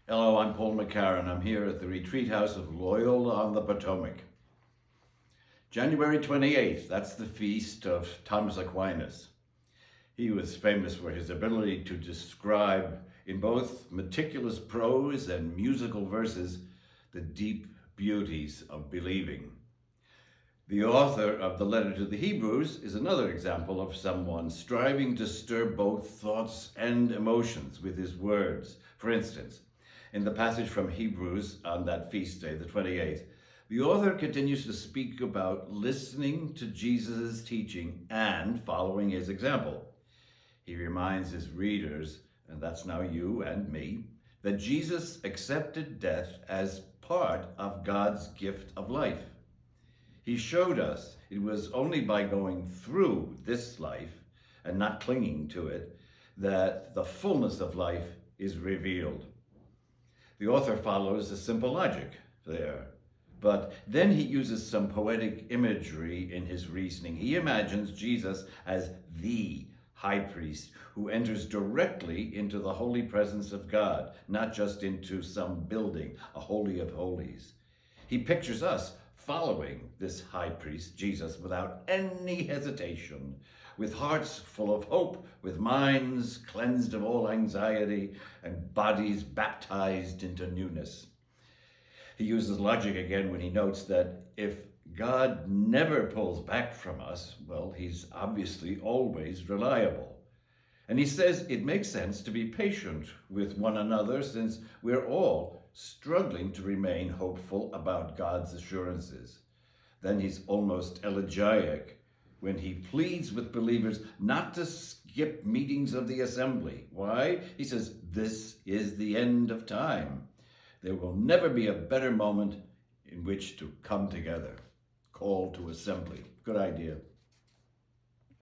Hello, I'm Paul McCarran. I'm here at the retreat house of Loyola on the Potomac. January 28th, that's the feast of Thomas Aquinas. He was famous for his ability to describe in both meticulous prose and musical verses the deep beauties of believing. The author of the letter to the Hebrews is another example of someone striving to stir both thoughts and emotions with his words. For instance, in the passage from Hebrews on that feast day, the 28th, the author continues to speak about listening to Jesus' teaching and following his example. He reminds his readers, and that's now you and me, that Jesus accepted death as part of God's gift of life. He showed us it was only by going through this life and not clinging to it that the fullness of life is revealed. The author follows a simple logic there, but then he uses some poetic imagery in his reasoning. He imagines Jesus as the high priest who enters directly into the holy presence of God, not just into some building, a holy of holies. He pictures us following this high priest, Jesus, without any hesitation, with hearts full of hope, with minds cleansed of all anxiety, and bodies baptized into newness. He uses logic again when he notes that if God never pulls back from us, well, he's obviously always reliable. And he says it makes sense to be patient with one another since we're all struggling to remain hopeful about God's assurances. Then he's almost elegiac when he pleads with believers not to skip meetings of the assembly. Why? He says, this is the end of time. There will never be a better moment in which to come together. Call to assembly. Good idea.